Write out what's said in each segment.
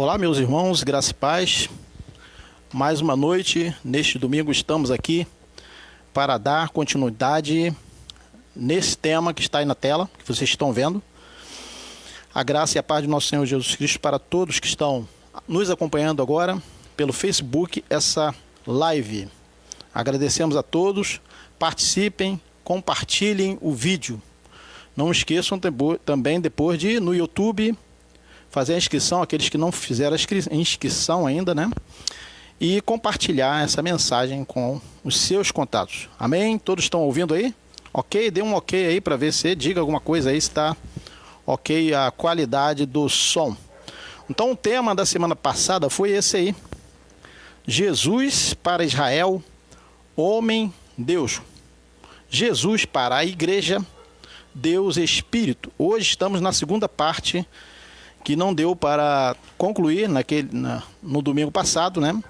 Olá, meus irmãos, graça e paz. Mais uma noite, neste domingo estamos aqui para dar continuidade nesse tema que está aí na tela, que vocês estão vendo. A graça e a paz de nosso Senhor Jesus Cristo para todos que estão nos acompanhando agora pelo Facebook, essa live. Agradecemos a todos, participem, compartilhem o vídeo. Não esqueçam também depois de no YouTube fazer a inscrição, aqueles que não fizeram a inscrição ainda, né? E compartilhar essa mensagem com os seus contatos. Amém? Todos estão ouvindo aí? Ok? Dê um ok aí para ver se diga alguma coisa aí, se está ok a qualidade do som. Então o tema da semana passada foi esse aí. Jesus para Israel, homem, Deus. Jesus para a igreja, Deus Espírito. Hoje estamos na segunda parte que não deu para concluir no domingo passado, né?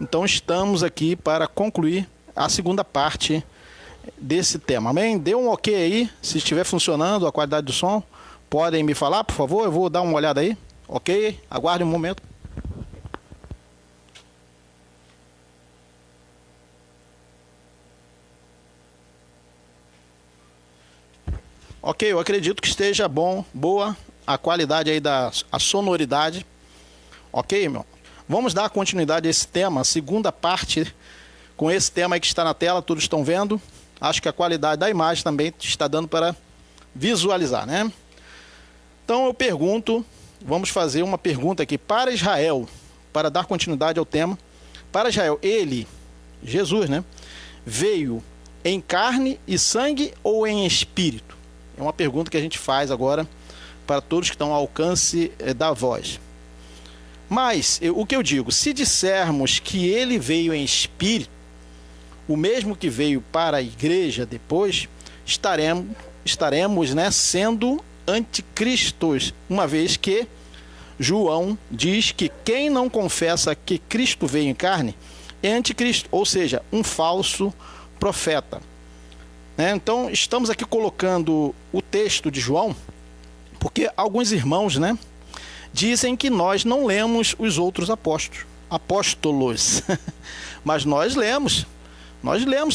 Então estamos aqui para concluir a segunda parte desse tema, amém? Dê um ok aí, se estiver funcionando a qualidade do som, podem me falar, por favor, eu vou dar uma olhada aí, ok? Aguarde um momento. Ok, eu acredito que esteja boa a qualidade aí a sonoridade. Ok, meu? Vamos dar continuidade a esse tema, a segunda parte, com esse tema aí que está na tela, todos estão vendo. Acho que a qualidade da imagem também está dando para visualizar, né? Então eu pergunto, vamos fazer uma pergunta aqui para Israel, para dar continuidade ao tema. Para Israel, Jesus, né? Veio em carne e sangue ou em espírito? É uma pergunta que a gente faz agora para todos que estão ao alcance da voz. Mas, o que eu digo, se dissermos que ele veio em espírito, o mesmo que veio para a igreja depois, estaremos, né, sendo anticristos, uma vez que João diz que quem não confessa que Cristo veio em carne é anticristo, ou seja, um falso profeta. Então, estamos aqui colocando o texto de João, porque alguns irmãos, né, dizem que nós não lemos os outros apóstolos, mas nós lemos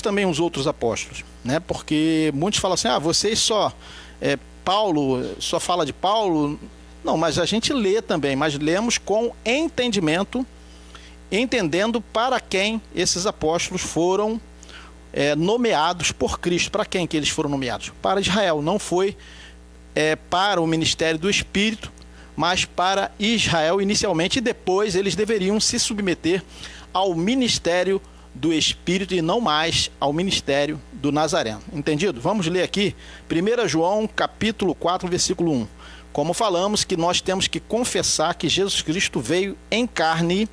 também os outros apóstolos, né, porque muitos falam assim, vocês Paulo, só fala de Paulo. Não, mas a gente lê também, mas lemos com entendimento, entendendo para quem esses apóstolos foram nomeados por Cristo. Para quem que eles foram nomeados? Para Israel, não foi para o ministério do Espírito, mas para Israel inicialmente, e depois eles deveriam se submeter ao ministério do Espírito e não mais ao ministério do Nazareno. Entendido? Vamos ler aqui 1 João capítulo 4, versículo 1. Como falamos que nós temos que confessar que Jesus Cristo veio em carne,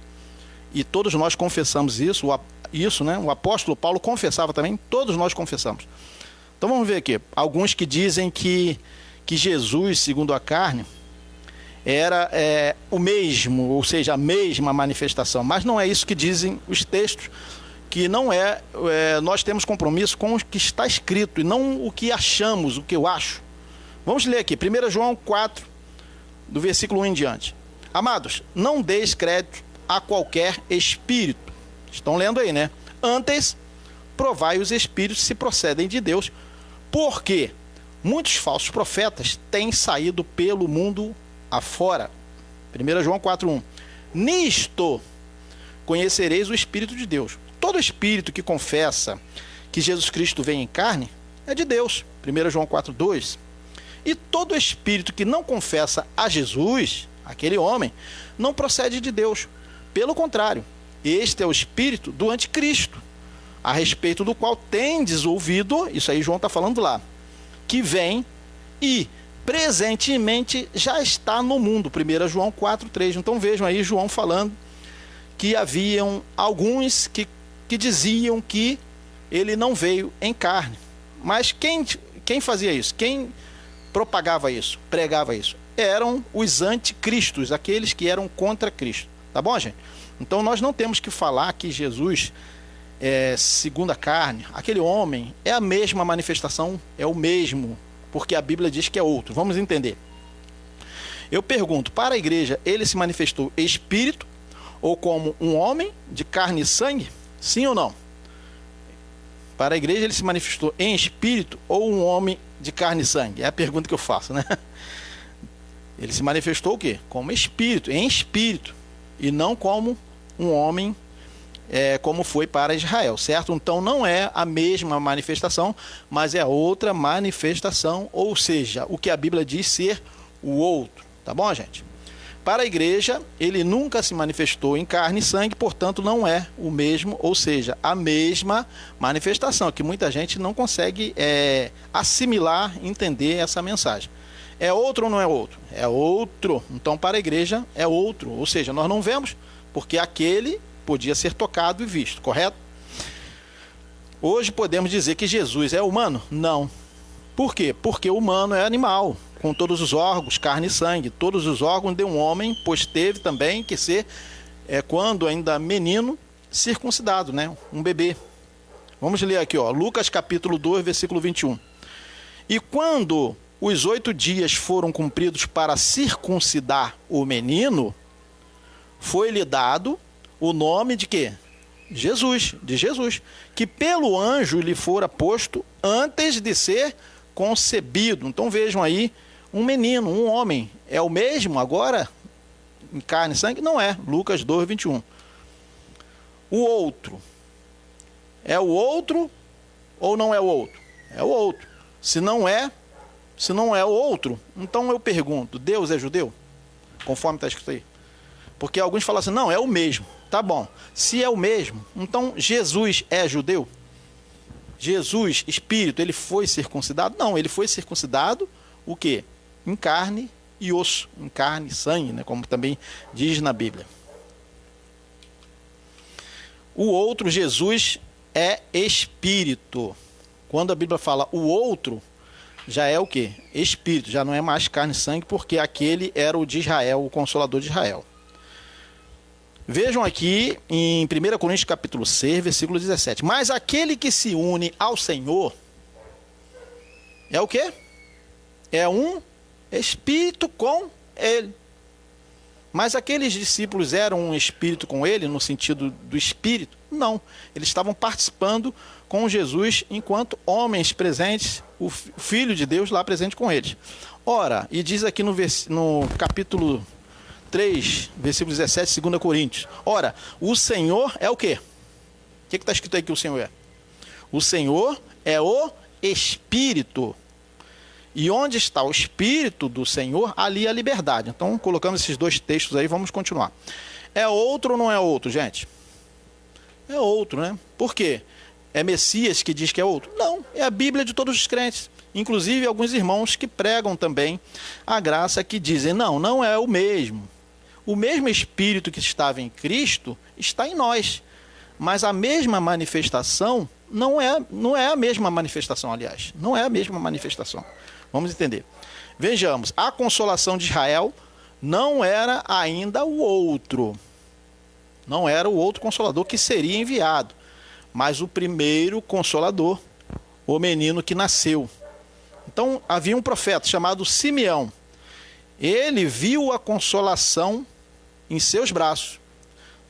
e todos nós confessamos isso, né? O apóstolo Paulo confessava também, todos nós confessamos. Então vamos ver aqui, alguns que dizem que Jesus, segundo a carne, era o mesmo, ou seja, a mesma manifestação, mas não é isso que dizem os textos, que não nós temos compromisso com o que está escrito, e não o que achamos, o que eu acho. Vamos ler aqui, 1 João 4, do versículo 1 em diante. Amados, não deis crédito a qualquer espírito. Estão lendo aí, né? Antes, provai os espíritos se procedem de Deus, porque muitos falsos profetas têm saído pelo mundo afora. 1 João 4:1. Nisto conhecereis o Espírito de Deus. Todo espírito que confessa que Jesus Cristo vem em carne é de Deus. 1 João 4:2. E todo espírito que não confessa a Jesus, aquele homem, não procede de Deus. Pelo contrário, este é o espírito do anticristo, a respeito do qual tendes ouvido, isso aí João está falando lá, que vem e presentemente já está no mundo. 1 João 4:3. Então vejam aí João falando que haviam alguns que diziam que ele não veio em carne. Mas quem fazia isso? Quem propagava isso? Pregava isso? Eram os anticristos, aqueles que eram contra Cristo. Tá bom, gente? Então nós não temos que falar que Jesus segundo a carne, aquele homem é a mesma manifestação, é o mesmo, porque a Bíblia diz que é outro. Vamos entender. Eu pergunto, para a igreja, ele se manifestou espírito ou como um homem de carne e sangue? Sim ou não? Para a igreja, ele se manifestou em espírito ou um homem de carne e sangue? É a pergunta que eu faço, né? Ele se manifestou o quê? Como espírito, em espírito, e não como um homem, como foi para Israel, certo? Então não é a mesma manifestação, mas é outra manifestação, ou seja, o que a Bíblia diz ser o outro, tá bom, gente? Para a igreja, ele nunca se manifestou em carne e sangue, portanto não é o mesmo, ou seja, a mesma manifestação, que muita gente não consegue assimilar, entender essa mensagem. É outro ou não é outro? É outro. Então para a igreja é outro, ou seja, nós não vemos, porque aquele podia ser tocado e visto, correto? Hoje podemos dizer que Jesus é humano? Não. Por quê? Porque o humano é animal, com todos os órgãos, carne e sangue, todos os órgãos de um homem, pois teve também que ser, quando ainda menino, circuncidado, né? Um bebê. Vamos ler aqui, ó, Lucas capítulo 2, versículo 21. E quando os 8 dias foram cumpridos para circuncidar o menino, foi-lhe dado o nome de quê? Jesus, de Jesus, que pelo anjo lhe fora posto antes de ser concebido. Então vejam aí, um menino, um homem, é o mesmo agora em carne e sangue? Não é. Lucas 2, 21. O outro, é o outro ou não é o outro? É o outro. Se não é o outro, então eu pergunto, Deus é judeu? Conforme está escrito aí. Porque alguns falam assim, não, é o mesmo. Tá bom. Se é o mesmo, então Jesus é judeu? Jesus, espírito, ele foi circuncidado? Não, ele foi circuncidado o quê? Em carne e osso, em carne e sangue, né? Como também diz na Bíblia. O outro, Jesus, é espírito. Quando a Bíblia fala o outro, já é o quê? Espírito, já não é mais carne e sangue, porque aquele era o de Israel, o Consolador de Israel. Vejam aqui em 1 Coríntios capítulo 6, versículo 17. Mas aquele que se une ao Senhor é o quê? É um espírito com ele. Mas aqueles discípulos eram um espírito com ele, no sentido do espírito? Não. Eles estavam participando com Jesus enquanto homens presentes, o Filho de Deus lá presente com eles. Ora, e diz aqui no capítulo 3, versículo 17, 2 Coríntios. Ora, o Senhor é o quê? O que está escrito aí que o Senhor é? O Senhor é o Espírito. E onde está o Espírito do Senhor, ali a liberdade. Então, colocamos esses dois textos aí, vamos continuar. É outro ou não é outro, gente? É outro, né? Por quê? É Messias que diz que é outro? Não, é a Bíblia de todos os crentes. Inclusive alguns irmãos que pregam também a graça, que dizem, não é o mesmo. O mesmo Espírito que estava em Cristo está em nós. Mas a mesma manifestação não é a mesma manifestação, aliás. Não é a mesma manifestação. Vamos entender. Vejamos, a consolação de Israel não era ainda o outro. Não era o outro consolador que seria enviado. Mas o primeiro consolador, o menino que nasceu. Então havia um profeta chamado Simeão. Ele viu a consolação em seus braços.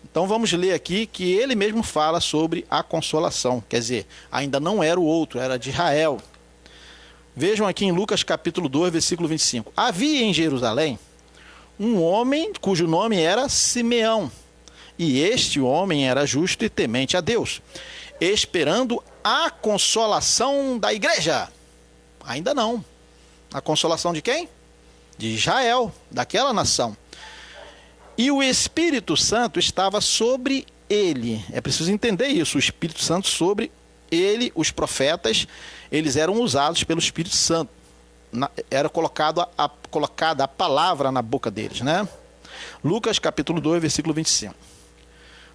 Então vamos ler aqui que ele mesmo fala sobre a consolação. Quer dizer, ainda não era o outro, era de Israel. Vejam aqui em Lucas capítulo 2, versículo 25. Havia em Jerusalém um homem cujo nome era Simeão. E este homem era justo e temente a Deus, esperando a consolação da igreja. Ainda não. A consolação de quem? De Israel, daquela nação. E o Espírito Santo estava sobre ele. É preciso entender isso. O Espírito Santo sobre ele, os profetas, eles eram usados pelo Espírito Santo. Era colocada a palavra na boca deles, né? Lucas capítulo 2, versículo 25.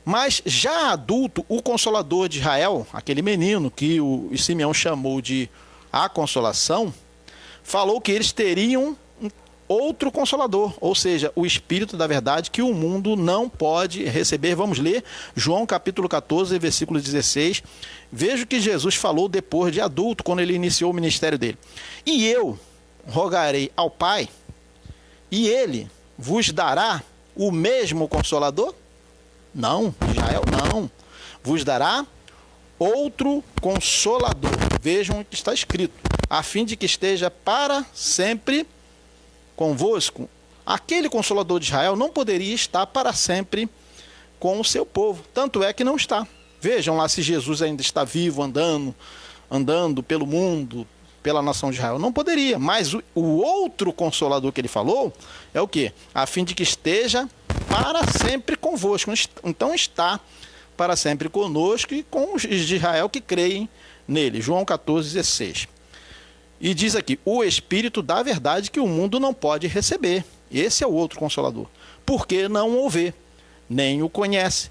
Mas já adulto, o Consolador de Israel, aquele menino que o Simeão chamou de a consolação, falou que eles teriam outro Consolador, ou seja, o Espírito da verdade que o mundo não pode receber. Vamos ler João capítulo 14, versículo 16. Veja o que Jesus falou depois de adulto, quando ele iniciou o ministério dele. E eu rogarei ao Pai E ele vos dará o mesmo Consolador? Não, Israel, não. Vos dará outro Consolador. Vejam o que está escrito. A fim de que esteja para sempre convosco. Aquele Consolador de Israel não poderia estar para sempre com o seu povo. Tanto é que não está. Vejam lá se Jesus ainda está vivo, andando pelo mundo, pela nação de Israel. Não poderia. Mas o outro Consolador que ele falou é o quê? A fim de que esteja para sempre convosco. Então está para sempre conosco e com os de Israel que creem nele. João 14,16. E diz aqui, o Espírito da verdade que o mundo não pode receber. Esse é o outro Consolador. Porque não o vê, nem o conhece.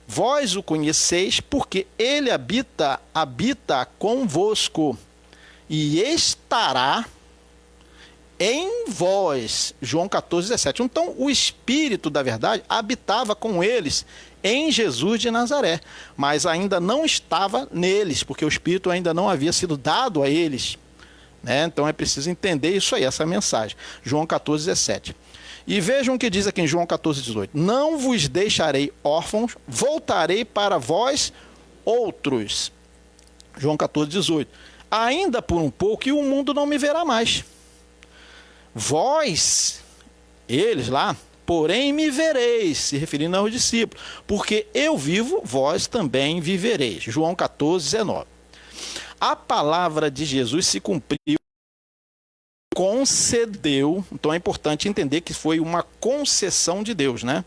Vós o conheceis porque ele habita convosco e estará em vós. João 14,17. Então, o Espírito da verdade habitava com eles em Jesus de Nazaré, mas ainda não estava neles, porque o Espírito ainda não havia sido dado a eles. Né? Então, é preciso entender isso aí, essa mensagem. João 14,17. E vejam o que diz aqui em João 14,18. Não vos deixarei órfãos, voltarei para vós outros. João 14,18. Ainda por um pouco e o mundo não me verá mais. Vós, eles lá, porém me vereis, se referindo aos discípulos, porque eu vivo, vós também vivereis. João 14,19. A palavra de Jesus se cumpriu, concedeu, então é importante entender que foi uma concessão de Deus, né?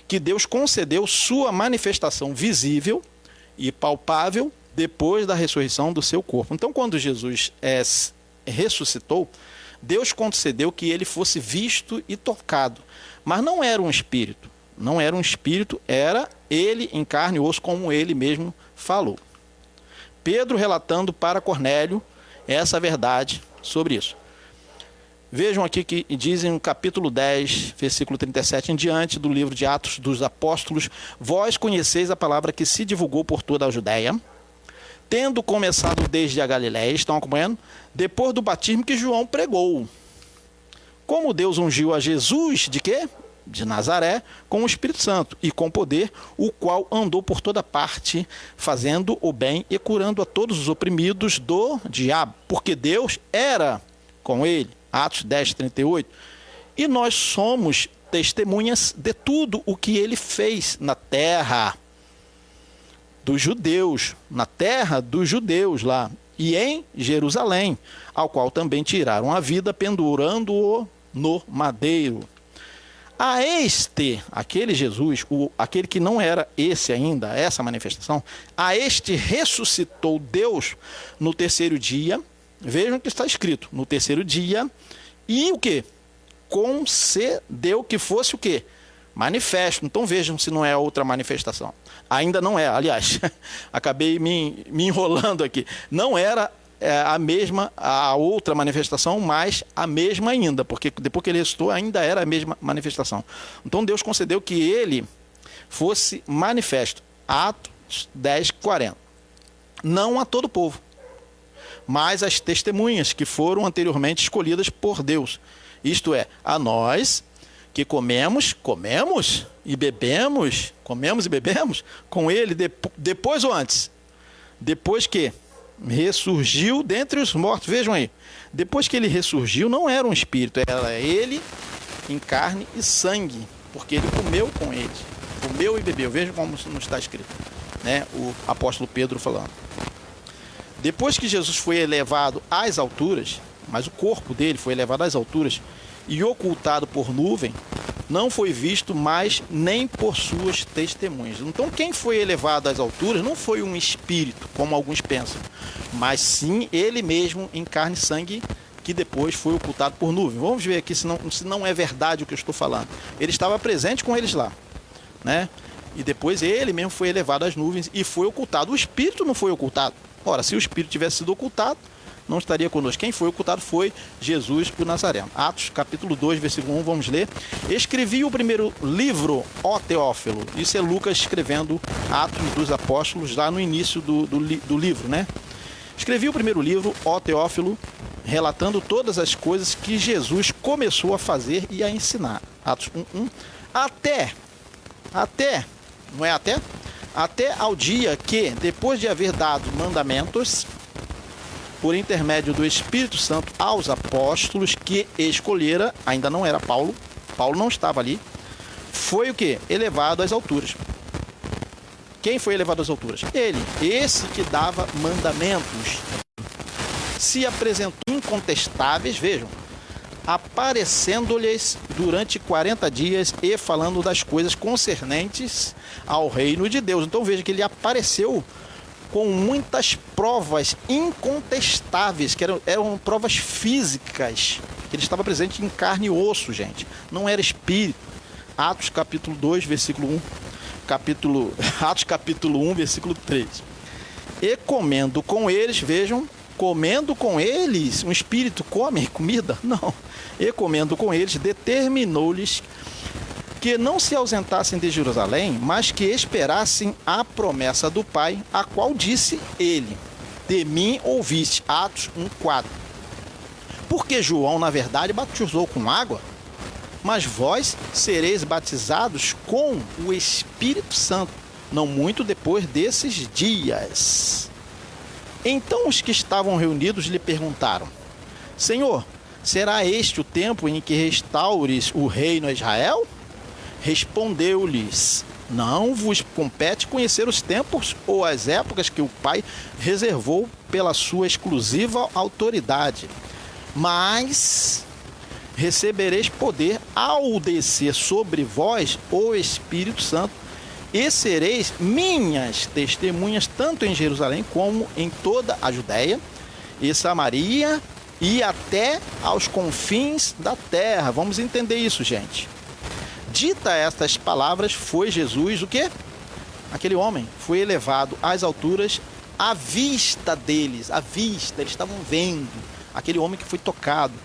Que Deus concedeu sua manifestação visível e palpável depois da ressurreição do seu corpo. Então, quando Jesus ressuscitou, Deus concedeu que ele fosse visto e tocado, mas não era um espírito, era ele em carne e osso, como ele mesmo falou. Pedro relatando para Cornélio essa verdade sobre isso. Vejam aqui que dizem no capítulo 10, versículo 37 em diante do livro de Atos dos Apóstolos: vós conheceis a palavra que se divulgou por toda a Judéia, tendo começado desde a Galiléia, estão acompanhando? Depois do batismo que João pregou. Como Deus ungiu a Jesus, de quê? De Nazaré, com o Espírito Santo e com poder, o qual andou por toda parte, fazendo o bem e curando a todos os oprimidos do diabo, porque Deus era com ele. Atos 10, 38. E nós somos testemunhas de tudo o que ele fez na terra dos judeus, lá, e em Jerusalém, ao qual também tiraram a vida, pendurando-o no madeiro. A aquele Jesus, aquele que não era esse ainda, essa manifestação, a este ressuscitou Deus no terceiro dia. Vejam o que está escrito, no terceiro dia, e o que? Concedeu que fosse o que? Manifesto. Então vejam se não é outra manifestação. Ainda não é, aliás, acabei me enrolando aqui. Não era a outra manifestação, mas a mesma ainda, porque depois que ele ressuscitou ainda era a mesma manifestação. Então Deus concedeu que ele fosse manifesto. Atos 10, 40. Não a todo o povo, mas as testemunhas que foram anteriormente escolhidas por Deus. Isto é, a nós que comemos e bebemos com ele depois ou antes? Depois que ressurgiu dentre os mortos. Vejam aí, depois que ele ressurgiu, não era um espírito, era ele em carne e sangue, porque ele comeu com eles, comeu e bebeu. Vejam como não está escrito, né? O apóstolo Pedro falando. Depois que Jesus foi elevado às alturas, mas o corpo dele foi elevado às alturas e ocultado por nuvem, não foi visto mais nem por suas testemunhas. Então quem foi elevado às alturas não foi um espírito, como alguns pensam, mas sim ele mesmo em carne e sangue, que depois foi ocultado por nuvem. Vamos ver aqui se não é verdade o que eu estou falando. Ele estava presente com eles lá, né? E depois ele mesmo foi elevado às nuvens e foi ocultado. O espírito não foi ocultado. Ora, se o espírito tivesse sido ocultado, não estaria conosco. Quem foi ocultado foi Jesus, o Nazareno. Atos, capítulo 2, versículo 1, vamos ler. Escrevi o primeiro livro, ó Teófilo. Isso é Lucas escrevendo Atos dos Apóstolos, lá no início do livro, né? Escrevi o primeiro livro, ó Teófilo, relatando todas as coisas que Jesus começou a fazer e a ensinar. Atos 1:1. Não é até? Até ao dia que, depois de haver dado mandamentos, por intermédio do Espírito Santo aos apóstolos que escolhera, ainda não era Paulo não estava ali, foi o que? Elevado às alturas. Quem foi elevado às alturas? Ele, esse que dava mandamentos. Se apresentou incontestáveis, vejam, aparecendo-lhes durante 40 dias e falando das coisas concernentes ao reino de Deus. Então veja que ele apareceu com muitas provas incontestáveis, que eram provas físicas, que ele estava presente em carne e osso, gente, não era espírito. Atos capítulo 2, versículo 1, Atos capítulo 1, versículo 3. E comendo com eles, vejam, comendo com eles, um espírito come comida? Não. E comendo com eles, determinou-lhes que não se ausentassem de Jerusalém, mas que esperassem a promessa do Pai, a qual disse ele: de mim ouviste. Atos 1:4. Porque João, na verdade, batizou com água, mas vós sereis batizados com o Espírito Santo, não muito depois desses dias. Então os que estavam reunidos lhe perguntaram: Senhor, será este o tempo em que restaures o reino a Israel? Respondeu-lhes: não vos compete conhecer os tempos ou as épocas que o Pai reservou pela sua exclusiva autoridade, mas recebereis poder ao descer sobre vós o Espírito Santo, e sereis minhas testemunhas tanto em Jerusalém como em toda a Judéia e Samaria e até aos confins da terra. Vamos entender isso, gente. Dita estas palavras, foi Jesus o quê? Aquele homem foi elevado às alturas à vista deles, à vista, eles estavam vendo aquele homem que foi tocado,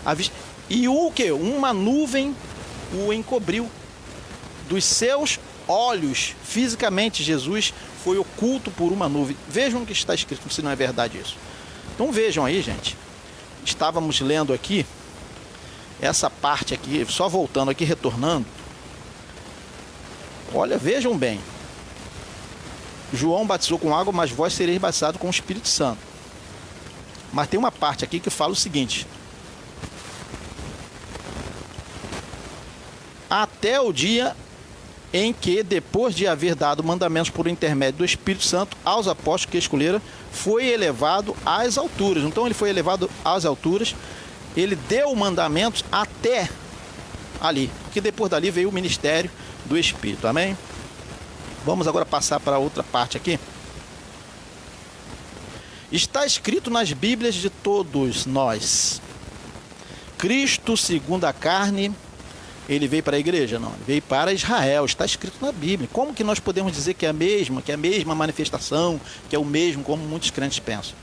à vista. E o quê? Uma nuvem o encobriu dos seus olhos. Fisicamente, Jesus foi oculto por uma nuvem. Vejam o que está escrito, se não é verdade isso. Então vejam aí, gente. Estávamos lendo aqui essa parte aqui, só voltando aqui, retornando. Olha, vejam bem. João batizou com água, mas vós sereis batizados com o Espírito Santo. Mas tem uma parte aqui que fala o seguinte: até o dia em que, depois de haver dado mandamentos por intermédio do Espírito Santo aos apóstolos que escolheram, foi elevado às alturas. Então ele foi elevado às alturas, ele deu mandamentos até ali, porque depois dali veio o ministério do Espírito. Amém? Vamos agora passar para outra parte aqui. Está escrito nas Bíblias de todos nós: Cristo, segundo a carne, ele veio para a igreja? Não, ele veio para Israel. Está escrito na Bíblia. Como que nós podemos dizer que é a mesma manifestação, que é o mesmo, como muitos crentes pensam?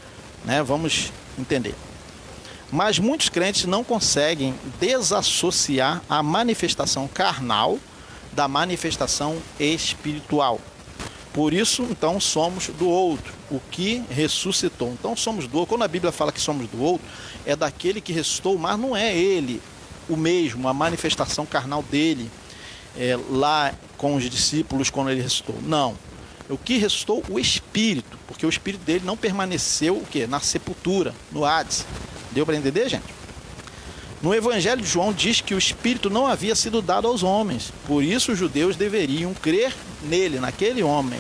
Né? Vamos entender. Mas muitos crentes não conseguem desassociar a manifestação carnal da manifestação espiritual. Por isso, então, somos do outro, o que ressuscitou. Então, somos do outro. Quando a Bíblia fala que somos do outro, é daquele que ressuscitou, mas não é ele o mesmo, a manifestação carnal dele, lá com os discípulos quando ele ressuscitou. Não. O que ressuscitou? O Espírito, porque o Espírito dele não permaneceu o quê? Na sepultura, no Hades. Deu para entender, gente? No Evangelho de João diz que o Espírito não havia sido dado aos homens. Por isso os judeus deveriam crer nele, naquele homem.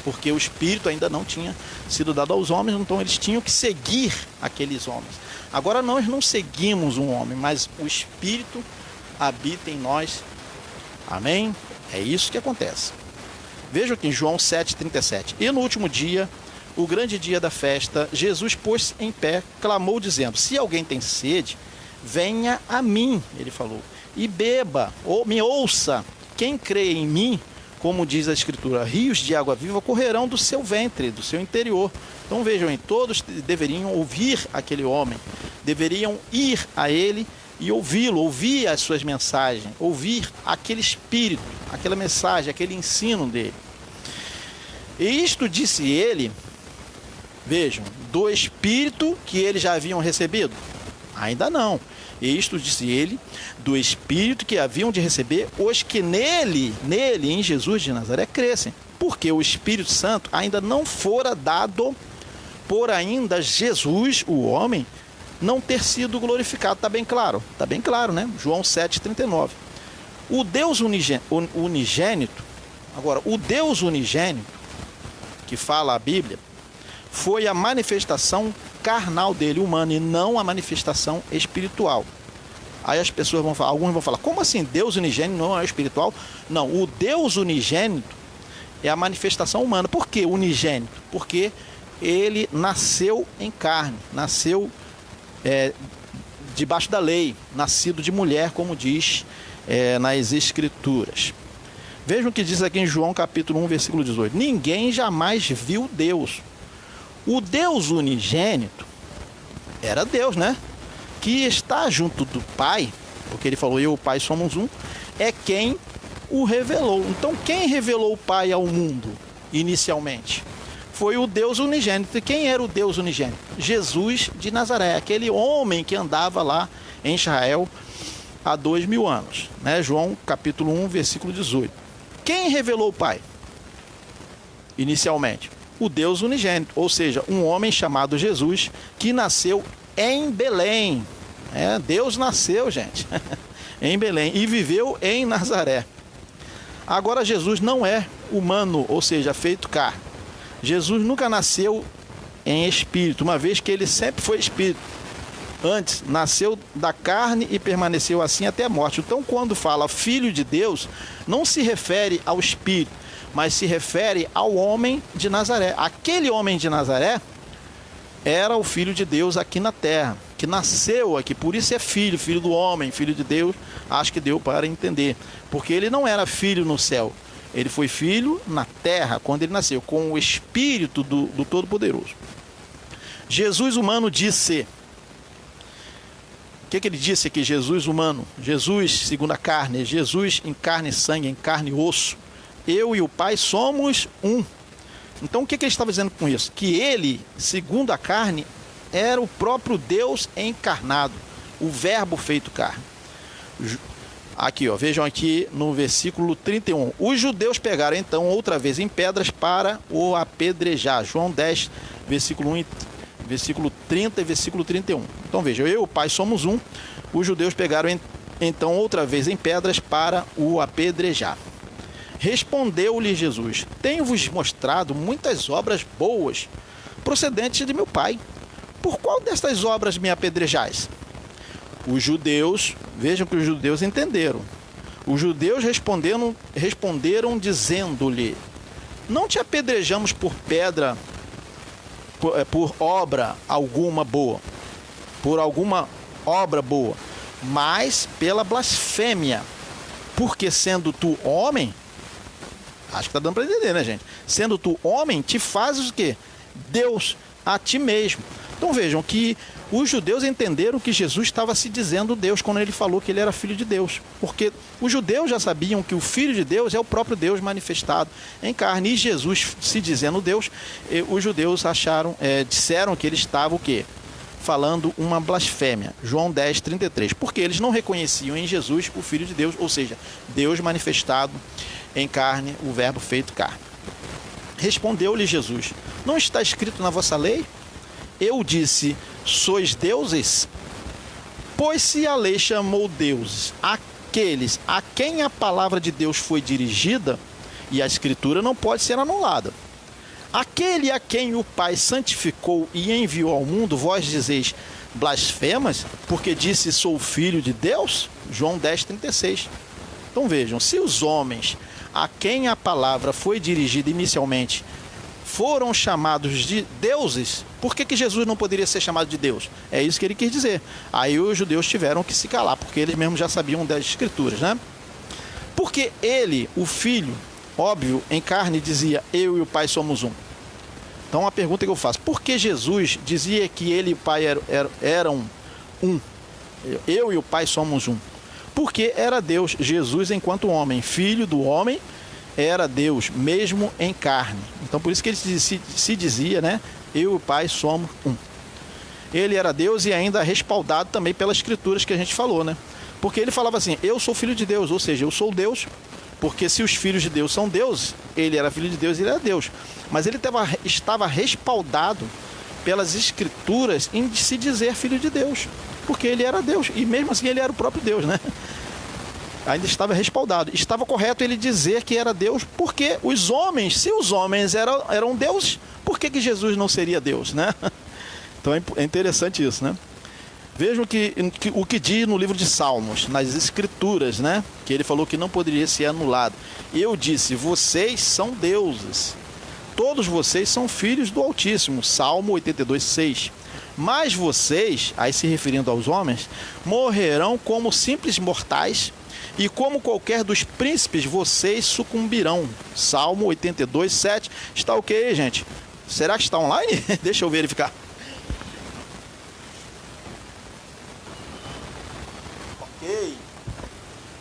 Porque o Espírito ainda não tinha sido dado aos homens, então eles tinham que seguir aqueles homens. Agora nós não seguimos um homem, mas o Espírito habita em nós. Amém? É isso que acontece. Veja aqui em João 7,37. E no último dia, o grande dia da festa, Jesus pôs-se em pé, clamou dizendo: se alguém tem sede, venha a mim, ele falou, e beba, ou me ouça. Quem crê em mim, como diz a Escritura, rios de água viva correrão do seu ventre, do seu interior. Então vejam aí, todos deveriam ouvir aquele homem, deveriam ir a ele e ouvi-lo, ouvir as suas mensagens, ouvir aquele espírito, aquela mensagem, aquele ensino dele. E isto disse ele, vejam, do espírito que eles já haviam recebido. ainda não. Isto, disse ele, do Espírito que haviam de receber os que nele, em Jesus de Nazaré, crescem. Porque o Espírito Santo ainda não fora dado por ainda Jesus, o homem, não ter sido glorificado. Está bem claro? Está bem claro, né? João 7,39. O Deus unigênito, agora, o Deus unigênito, que fala a Bíblia, foi a manifestação carnal dele, humana, e não a manifestação espiritual. Aí as pessoas vão falar, alguns vão falar, como assim Deus unigênito não é espiritual? Não, o Deus unigênito é a manifestação humana. Por que unigênito? Porque ele nasceu em carne, nasceu debaixo da lei, nascido de mulher, como diz nas Escrituras. Vejam o que diz aqui em João capítulo 1, versículo 18. Ninguém jamais viu Deus. O Deus unigênito era Deus, né? Que está junto do Pai, porque ele falou, eu e o Pai somos um, é quem o revelou. Então, quem revelou o Pai ao mundo, inicialmente? Foi o Deus unigênito. E quem era o Deus unigênito? Jesus de Nazaré, aquele homem que andava lá em Israel há 2000 anos. Né? João capítulo 1, versículo 18. Quem revelou o Pai? Inicialmente, o Deus unigênito, ou seja, um homem chamado Jesus, que nasceu em Belém. Deus nasceu, gente, em Belém, e viveu em Nazaré. Agora, Jesus não é humano, ou seja, feito carne. Jesus nunca nasceu em espírito, uma vez que ele sempre foi espírito. Antes, nasceu da carne e permaneceu assim até a morte. Então, quando fala filho de Deus, não se refere ao espírito, mas se refere ao homem de Nazaré. Aquele homem de Nazaré era o filho de Deus aqui na terra, que nasceu aqui, por isso é filho, filho do homem, filho de Deus. Acho que deu para entender, porque ele não era filho no céu, ele foi filho na terra, quando ele nasceu, com o Espírito do Todo-Poderoso. Jesus humano disse, o que ele disse aqui? Jesus humano, Jesus segundo a carne, Jesus em carne e sangue, em carne e osso, eu e o Pai somos um. Então o que ele estava dizendo com isso? Que ele, segundo a carne, era o próprio Deus encarnado, o verbo feito carne. Aqui, ó, vejam aqui no versículo 31. Os judeus pegaram então outra vez em pedras para o apedrejar. João 10, versículo 1, versículo 30 e versículo 31. Então vejam, eu e o Pai somos um. Os judeus pegaram então outra vez em pedras para o apedrejar. Respondeu-lhe Jesus, tenho-vos mostrado muitas obras boas, procedentes de meu Pai. Por qual destas obras me apedrejais? Os judeus, vejam que os judeus entenderam. Os judeus responderam dizendo-lhe, não te apedrejamos por pedra, por obra alguma boa, por alguma obra boa, mas pela blasfêmia, porque sendo tu homem, acho que está dando para entender, né, gente? Sendo tu homem, te fazes o quê? Deus a ti mesmo. Então vejam que os judeus entenderam que Jesus estava se dizendo Deus quando ele falou que ele era filho de Deus. Porque os judeus já sabiam que o filho de Deus é o próprio Deus manifestado em carne. E Jesus se dizendo Deus, os judeus disseram que ele estava o quê? Falando uma blasfêmia. João 10, 33. Porque eles não reconheciam em Jesus o filho de Deus, ou seja, Deus manifestado em carne, o verbo feito carne. Respondeu-lhe Jesus, não está escrito na vossa lei? Eu disse, sois deuses? Pois se a lei chamou deuses aqueles a quem a palavra de Deus foi dirigida, e a escritura não pode ser anulada. Aquele a quem o Pai santificou e enviou ao mundo, vós dizeis blasfemas, porque disse sou filho de Deus? João 10, 36. Então vejam, se os homens a quem a palavra foi dirigida inicialmente foram chamados de deuses, por que Jesus não poderia ser chamado de Deus? É isso que ele quis dizer. Aí os judeus tiveram que se calar, porque eles mesmos já sabiam das escrituras, né? Porque ele, o filho, óbvio, em carne, dizia, eu e o Pai somos um. Então a pergunta que eu faço, por que Jesus dizia que ele e o Pai eram um? Eu e o Pai somos um. Porque era Deus, Jesus enquanto homem, filho do homem, era Deus, mesmo em carne. Então por isso que ele se dizia, né? Eu e o Pai somos um. ele era Deus e ainda respaldado também pelas escrituras que a gente falou, né? Porque ele falava assim, eu sou filho de Deus, ou seja, eu sou Deus, porque se os filhos de Deus são deuses, ele era filho de Deus e ele era Deus. Mas ele estava respaldado pelas escrituras em se dizer filho de Deus, porque ele era Deus, e mesmo assim ele era o próprio Deus, né? Ainda estava respaldado. Estava correto ele dizer que era Deus, porque os homens, se os homens eram deuses, por que Jesus não seria Deus, né? Então é interessante isso, né? Vejam o que diz no livro de Salmos, nas escrituras, né? Que ele falou que não poderia ser anulado. Eu disse, vocês são deuses, todos vocês são filhos do Altíssimo. Salmo 82:6. Mas vocês, aí se referindo aos homens, morrerão como simples mortais, e como qualquer dos príncipes, vocês sucumbirão. Salmo 82:7. Está ok, gente? Será que está online? Deixa eu verificar.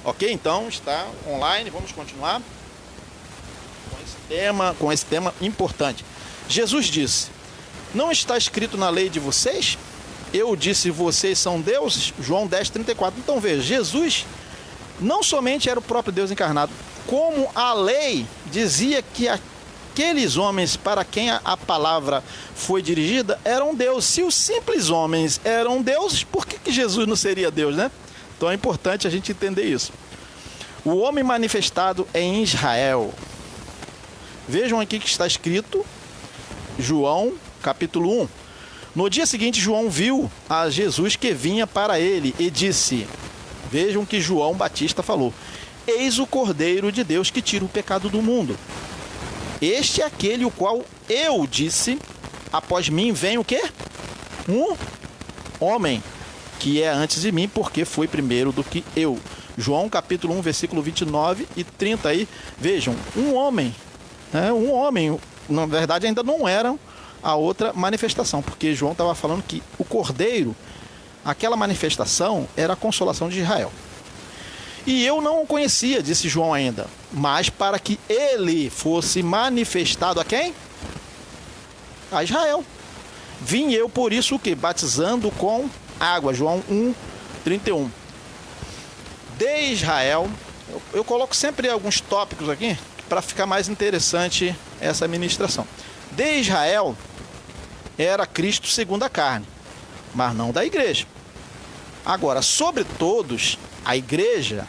Ok, então está online. Vamos continuar com esse tema importante. Jesus disse, não está escrito na lei de vocês? Eu disse, vocês são deuses? João 10:34. Então veja, Jesus não somente era o próprio Deus encarnado, como a lei dizia que aqueles homens para quem a palavra foi dirigida eram deuses. Se os simples homens eram deuses, por que Jesus não seria Deus, né? Então é importante a gente entender isso. O homem manifestado em Israel. Vejam aqui que está escrito, João capítulo 1. No dia seguinte, João viu a Jesus que vinha para ele e disse, vejam que João Batista falou, eis o Cordeiro de Deus que tira o pecado do mundo. Este é aquele o qual eu disse, após mim vem o quê? Um homem, que é antes de mim, porque foi primeiro do que eu. João capítulo 1, versículo 29 e 30 aí, vejam, um homem, na verdade ainda não era a outra manifestação, porque João estava falando que o Cordeiro, aquela manifestação era a consolação de Israel. E eu não o conhecia, disse João ainda, mas para que ele fosse manifestado a quem? A Israel. Vim eu por isso o que? Batizando com água. João 1:31. De Israel, eu coloco sempre alguns tópicos aqui para ficar mais interessante essa ministração. De Israel era Cristo segundo a carne, mas não da igreja. Agora, sobre todos, a igreja,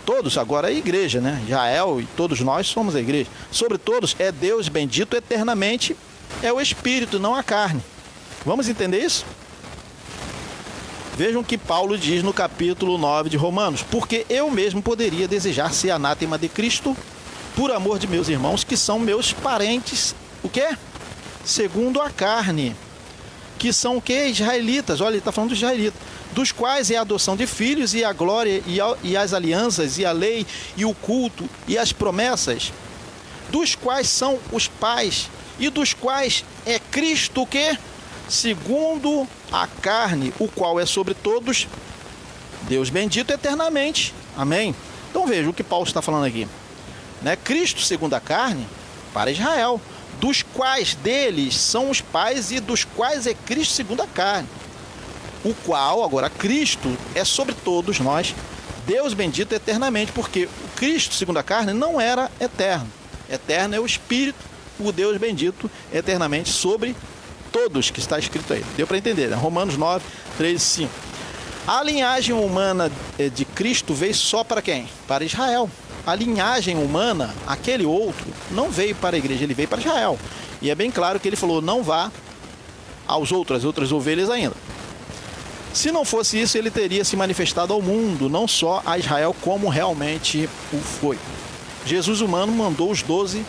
todos agora é a igreja, né? Israel e todos nós somos a igreja. Sobre todos é Deus bendito eternamente, é o Espírito, não a carne. Vamos entender isso? Vejam o que Paulo diz no capítulo 9 de Romanos. Porque eu mesmo poderia desejar ser anátema de Cristo por amor de meus irmãos, que são meus parentes, o quê? Segundo a carne. Que são o quê? Israelitas. Olha, ele está falando dos israelitas. Dos quais é a adoção de filhos e a glória e as alianças e a lei e o culto e as promessas. Dos quais são os pais e dos quais é Cristo o quê? Segundo a carne, o qual é sobre todos, Deus bendito eternamente. Amém? Então veja o que Paulo está falando aqui. Né? Cristo segundo a carne, para Israel, dos quais deles são os pais e dos quais é Cristo segundo a carne. O qual, agora, Cristo é sobre todos nós, Deus bendito eternamente, porque o Cristo segundo a carne não era eterno. Eterno é o Espírito, o Deus bendito eternamente sobre todos, que está escrito aí. Deu para entender, né? Romanos 9, 3 e 5. A linhagem humana de Cristo veio só para quem? Para Israel. A linhagem humana, aquele outro, não veio para a igreja, ele veio para Israel. E é bem claro que ele falou, não vá às outras ovelhas ainda. Se não fosse isso, ele teria se manifestado ao mundo, não só a Israel, como realmente o foi. Jesus humano mandou os 12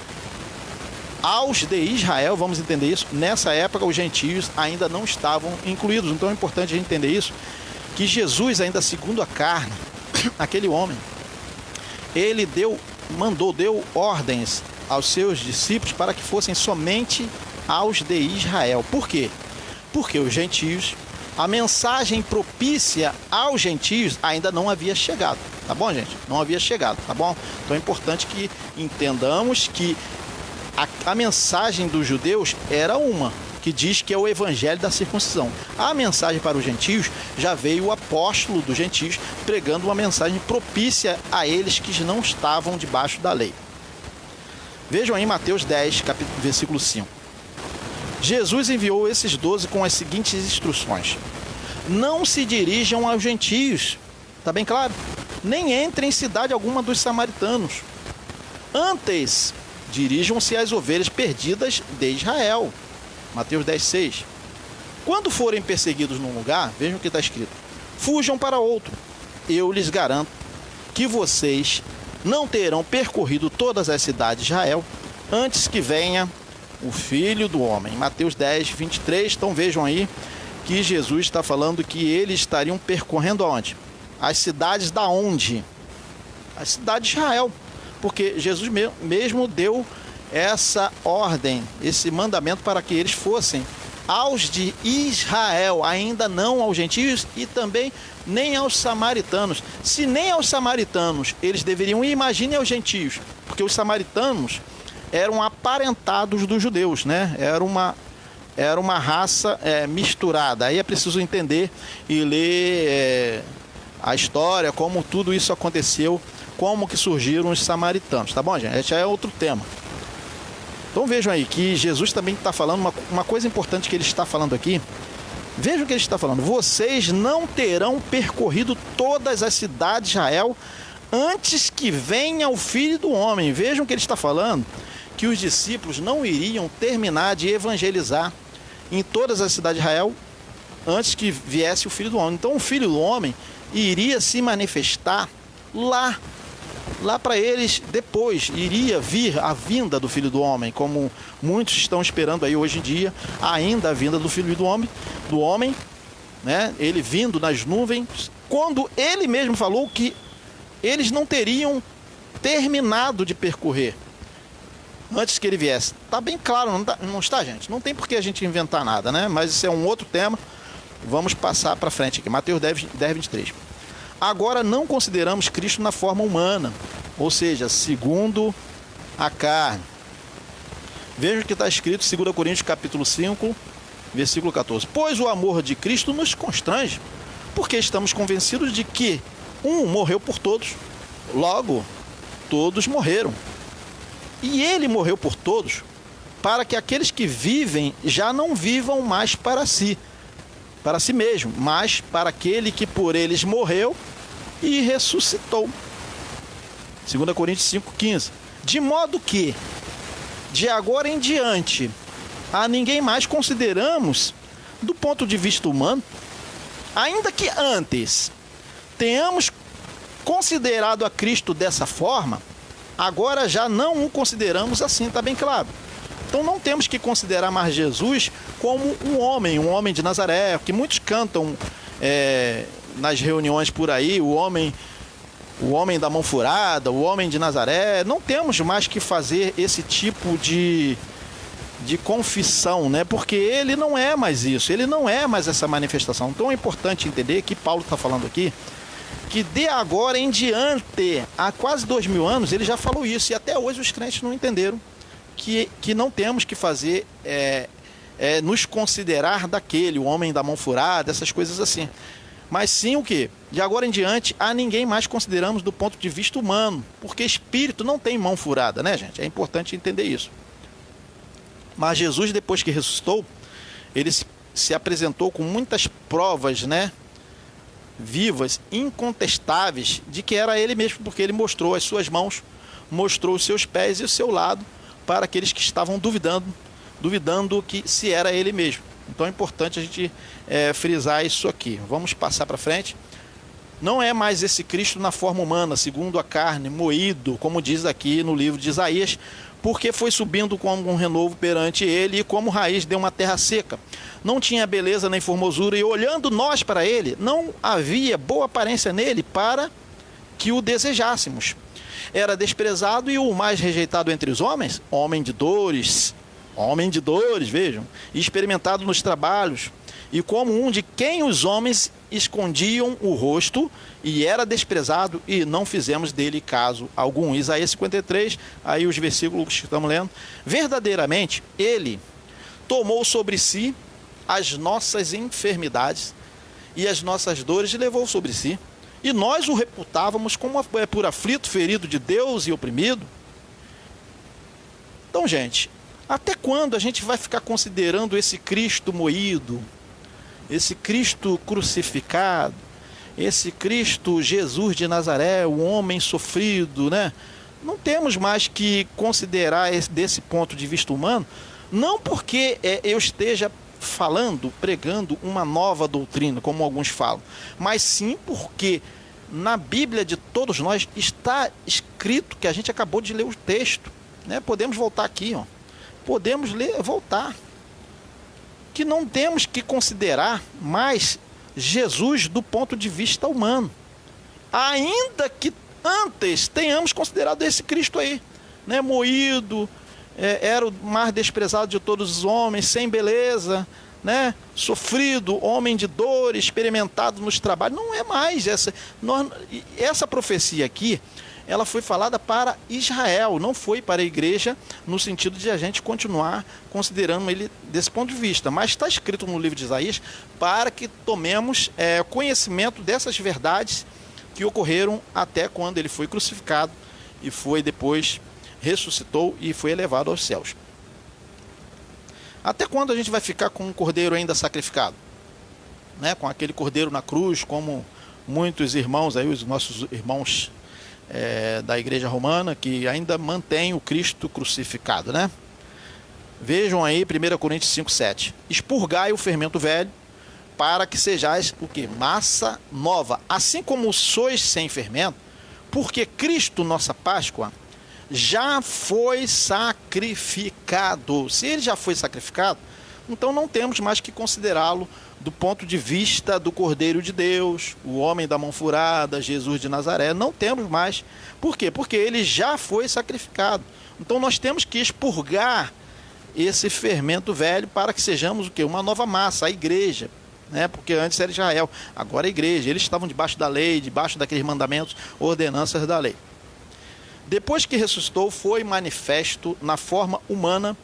aos de Israel, vamos entender isso. Nessa época, os gentios ainda não estavam incluídos. Então é importante a gente entender isso, que Jesus, ainda segundo a carne, aquele homem, ele deu ordens aos seus discípulos para que fossem somente aos de Israel. Por quê? Porque os gentios, a mensagem propícia aos gentios ainda não havia chegado. Tá bom, gente? Não havia chegado, tá bom? Então é importante que entendamos que a mensagem dos judeus era uma, que diz que é o evangelho da circuncisão. A mensagem para os gentios, já veio o apóstolo dos gentios pregando uma mensagem propícia a eles que não estavam debaixo da lei. Vejam aí Mateus 10, versículo 5. Jesus enviou esses 12 com as seguintes instruções: não se dirijam aos gentios, está bem claro? Nem entrem em cidade alguma dos samaritanos. Antes, dirijam-se às ovelhas perdidas de Israel. Mateus 10, 6. Quando forem perseguidos num lugar, vejam o que está escrito: fujam para outro. Eu lhes garanto que vocês não terão percorrido todas as cidades de Israel antes que venha o Filho do Homem. Mateus 10, 23. Então vejam aí que Jesus está falando que eles estariam percorrendo aonde? As cidades da onde? As cidades de Israel. Porque Jesus mesmo deu essa ordem, esse mandamento para que eles fossem aos de Israel, ainda não aos gentios e também nem aos samaritanos. Se nem aos samaritanos eles deveriam ir, imagine aos gentios, porque os samaritanos eram aparentados dos judeus, né? Era uma raça misturada. Aí é preciso entender e ler a história, como tudo isso aconteceu, como que surgiram os samaritanos, tá bom, gente? Esse já é outro tema. Então vejam aí que Jesus também está falando uma coisa importante que ele está falando aqui. Vejam o que ele está falando: vocês não terão percorrido todas as cidades de Israel antes que venha o Filho do Homem. Vejam o que ele está falando, que os discípulos não iriam terminar de evangelizar em todas as cidades de Israel antes que viesse o Filho do Homem. Então o Filho do Homem iria se manifestar lá para eles depois, iria vir a vinda do Filho do Homem, como muitos estão esperando aí hoje em dia, ainda a vinda do Filho do Homem, né? Ele vindo nas nuvens, quando ele mesmo falou que eles não teriam terminado de percorrer antes que ele viesse. Está bem claro, não está, gente? Não tem por que a gente inventar nada, né? Mas isso é um outro tema. Vamos passar para frente aqui. Mateus 10, 23. Agora não consideramos Cristo na forma humana, ou seja, segundo a carne. Veja o que está escrito em 2 Coríntios capítulo 5, versículo 14. Pois o amor de Cristo nos constrange, porque estamos convencidos de que um morreu por todos, logo todos morreram. E ele morreu por todos, para que aqueles que vivem já não vivam mais para si mesmo, mas para aquele que por eles morreu e ressuscitou. 2 Coríntios 5,15. De modo que, de agora em diante, a ninguém mais consideramos do ponto de vista humano, ainda que antes tenhamos considerado a Cristo dessa forma, agora já não o consideramos assim, está bem claro. Então não temos que considerar mais Jesus como um homem de Nazaré, que muitos cantam nas reuniões por aí, o homem da mão furada, o homem de Nazaré. Não temos mais que fazer esse tipo de confissão, né? Porque ele não é mais isso, ele não é mais essa manifestação. Então é importante entender que Paulo está falando aqui, que de agora em diante, há quase 2000 anos, ele já falou isso, e até hoje os crentes não entenderam que não temos que fazer, nos considerar daquele, o homem da mão furada, essas coisas assim. Mas sim o que? De agora em diante, a ninguém mais consideramos do ponto de vista humano, porque espírito não tem mão furada, né, gente? É importante entender isso. Mas Jesus, depois que ressuscitou, ele se apresentou com muitas provas, né, vivas, incontestáveis, de que era ele mesmo, porque ele mostrou as suas mãos, mostrou os seus pés e o seu lado, para aqueles que estavam duvidando que se era ele mesmo. Então é importante a gente frisar isso aqui. Vamos passar para frente. Não é mais esse Cristo na forma humana, segundo a carne, moído, como diz aqui no livro de Isaías, porque foi subindo como um renovo perante ele, e como raiz de uma terra seca. Não tinha beleza nem formosura, e olhando nós para ele, não havia boa aparência nele para que o desejássemos. Era desprezado e o mais rejeitado entre os homens, homem de dores, vejam, e experimentado nos trabalhos, e como um de quem os homens escondiam o rosto, e era desprezado, e não fizemos dele caso algum. Isaías 53, aí os versículos que estamos lendo. Verdadeiramente, ele tomou sobre si as nossas enfermidades e as nossas dores levou sobre si. E nós o reputávamos como por aflito, ferido de Deus e oprimido. Então, gente, até quando a gente vai ficar considerando esse Cristo moído, esse Cristo crucificado, esse Cristo Jesus de Nazaré, o homem sofrido, né? Não temos mais que considerar desse ponto de vista humano, não porque eu esteja falando, pregando uma nova doutrina, como alguns falam, mas sim porque na Bíblia de todos nós está escrito, que a gente acabou de ler o texto, né? Podemos voltar aqui, ó. Podemos voltar, que não temos que considerar mais Jesus do ponto de vista humano, ainda que antes tenhamos considerado esse Cristo aí, né? Moído, era o mais desprezado de todos os homens, sem beleza, né? Sofrido, homem de dor, experimentado nos trabalhos. Não é mais essa profecia aqui. Ela foi falada para Israel, não foi para a igreja, no sentido de a gente continuar considerando ele desse ponto de vista. Mas está escrito no livro de Isaías para que tomemos conhecimento dessas verdades que ocorreram até quando ele foi crucificado e foi depois ressuscitou e foi elevado aos céus. Até quando a gente vai ficar com um cordeiro ainda sacrificado? Né? Com aquele cordeiro na cruz, como muitos irmãos, aí, os nossos irmãos da igreja romana, que ainda mantém o Cristo crucificado, né? Vejam aí 1 Coríntios 5:7. Expurgai o fermento velho, para que sejais o quê? Massa nova, assim como sois sem fermento, porque Cristo, nossa Páscoa, já foi sacrificado. Se ele já foi sacrificado, então não temos mais que considerá-lo do ponto de vista do Cordeiro de Deus, o homem da mão furada, Jesus de Nazaré. Não temos mais. Por quê? Porque ele já foi sacrificado. Então nós temos que expurgar esse fermento velho para que sejamos o quê? Uma nova massa, a igreja, né? Porque antes era Israel, agora a igreja. Eles estavam debaixo da lei, debaixo daqueles mandamentos, ordenanças da lei. Depois que ressuscitou, foi manifesto na forma humana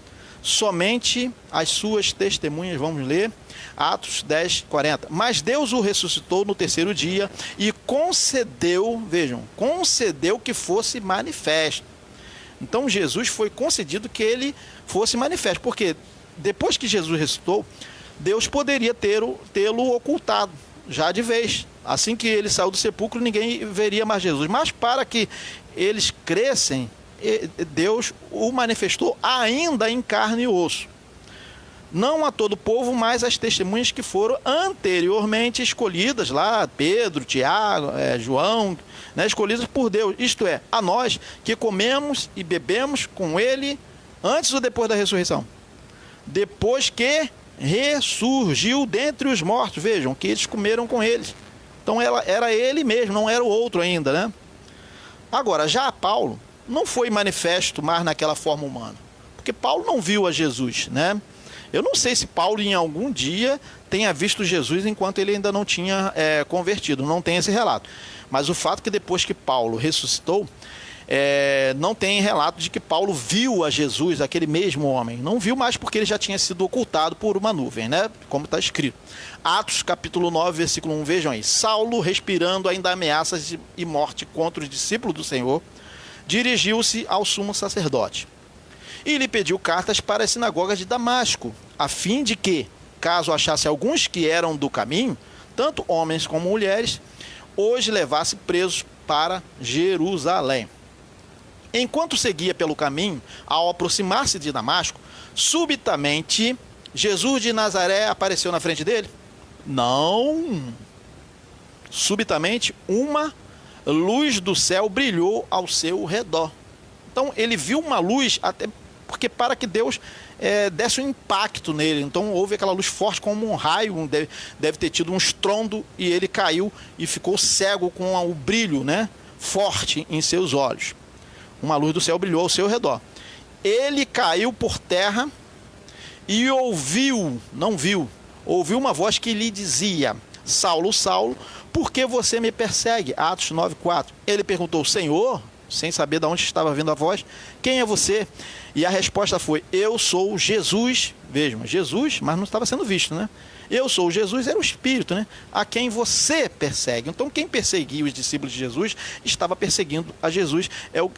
somente as suas testemunhas. Vamos ler Atos 10:40. Mas Deus o ressuscitou no terceiro dia e concedeu, vejam, concedeu que fosse manifesto. Então Jesus foi concedido que ele fosse manifesto, porque depois que Jesus ressuscitou, Deus poderia tê-lo ocultado já de vez. Assim que ele saiu do sepulcro, ninguém veria mais Jesus. Mas para que eles crescem, Deus o manifestou ainda em carne e osso. Não a todo o povo, mas as testemunhas que foram anteriormente escolhidas lá, Pedro, Tiago, João, né, escolhidas por Deus. Isto é, a nós que comemos e bebemos com ele antes ou depois da ressurreição. Depois que ressurgiu dentre os mortos, vejam, que eles comeram com eles. Então era ele mesmo, não era o outro ainda, né? Agora, já Paulo não foi manifesto mais naquela forma humana, porque Paulo não viu a Jesus, né? Eu não sei se Paulo em algum dia tenha visto Jesus enquanto ele ainda não tinha convertido, não tem esse relato. Mas o fato é que depois que Paulo ressuscitou, não tem relato de que Paulo viu a Jesus, aquele mesmo homem. Não viu mais porque ele já tinha sido ocultado por uma nuvem, né? Como está escrito. Atos capítulo 9, versículo 1, vejam aí. Saulo, respirando ainda ameaças e morte contra os discípulos do Senhor, dirigiu-se ao sumo sacerdote e lhe pediu cartas para a sinagoga de Damasco, a fim de que, caso achasse alguns que eram do caminho, tanto homens como mulheres, os levasse presos para Jerusalém. Enquanto seguia pelo caminho, ao aproximar-se de Damasco, subitamente Jesus de Nazaré apareceu na frente dele? Não. Subitamente, uma luz do céu brilhou ao seu redor. Então, ele viu uma luz, até porque para que Deus desse um impacto nele. Então, houve aquela luz forte como um raio, deve ter tido um estrondo, e ele caiu e ficou cego com o brilho, né, forte em seus olhos. Uma luz do céu brilhou ao seu redor. Ele caiu por terra e ouviu, não viu, ouviu uma voz que lhe dizia: Saulo, Saulo, por que você me persegue? Atos 9:4. Ele perguntou: Senhor, sem saber de onde estava vindo a voz: quem é você? E a resposta foi: eu sou Jesus. Vejam, Jesus, mas não estava sendo visto, né? Eu sou Jesus, era o Espírito, né? A quem você persegue. Então, quem perseguia os discípulos de Jesus estava perseguindo a Jesus.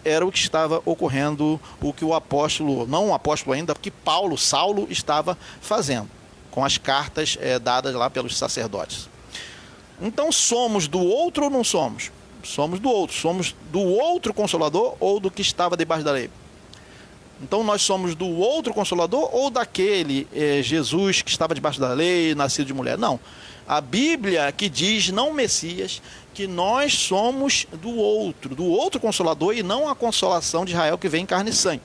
Era o que estava ocorrendo, o que o apóstolo, não o apóstolo ainda, porque Saulo estava fazendo, com as cartas dadas lá pelos sacerdotes. Então, somos do outro ou não somos? Somos do outro. Somos do outro Consolador ou do que estava debaixo da lei? Então, nós somos do outro Consolador ou daquele Jesus que estava debaixo da lei, nascido de mulher? Não. A Bíblia que diz, não Messias, que nós somos do outro Consolador, e não a consolação de Israel que vem em carne e sangue.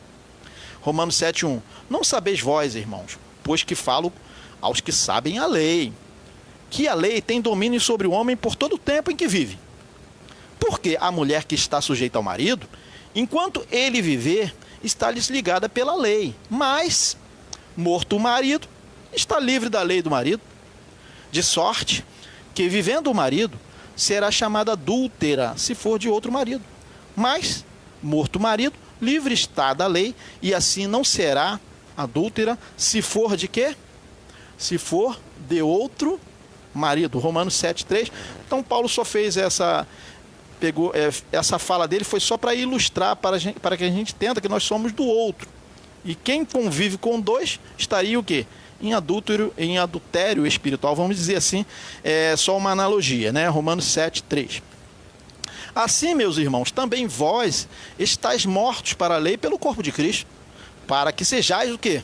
Romanos 7:1. Não sabeis vós, irmãos, pois que falo aos que sabem a lei, que a lei tem domínio sobre o homem por todo o tempo em que vive. Porque a mulher que está sujeita ao marido, enquanto ele viver, está-lhes ligada pela lei. Mas, morto o marido, está livre da lei do marido. De sorte que, vivendo o marido, será chamada adúltera, se for de outro marido. Mas, morto o marido, livre está da lei, e assim não será adúltera, se for de quê? Se for de outro marido. Romanos 7:3. Então, Paulo só fez essa fala dele, foi só para ilustrar, para que a gente entenda que nós somos do outro. E quem convive com dois estaria o quê? Em adultério espiritual, vamos dizer assim, é só uma analogia, né? Romanos 7:3. Assim, meus irmãos, também vós estáis mortos para a lei pelo corpo de Cristo, para que sejais o quê?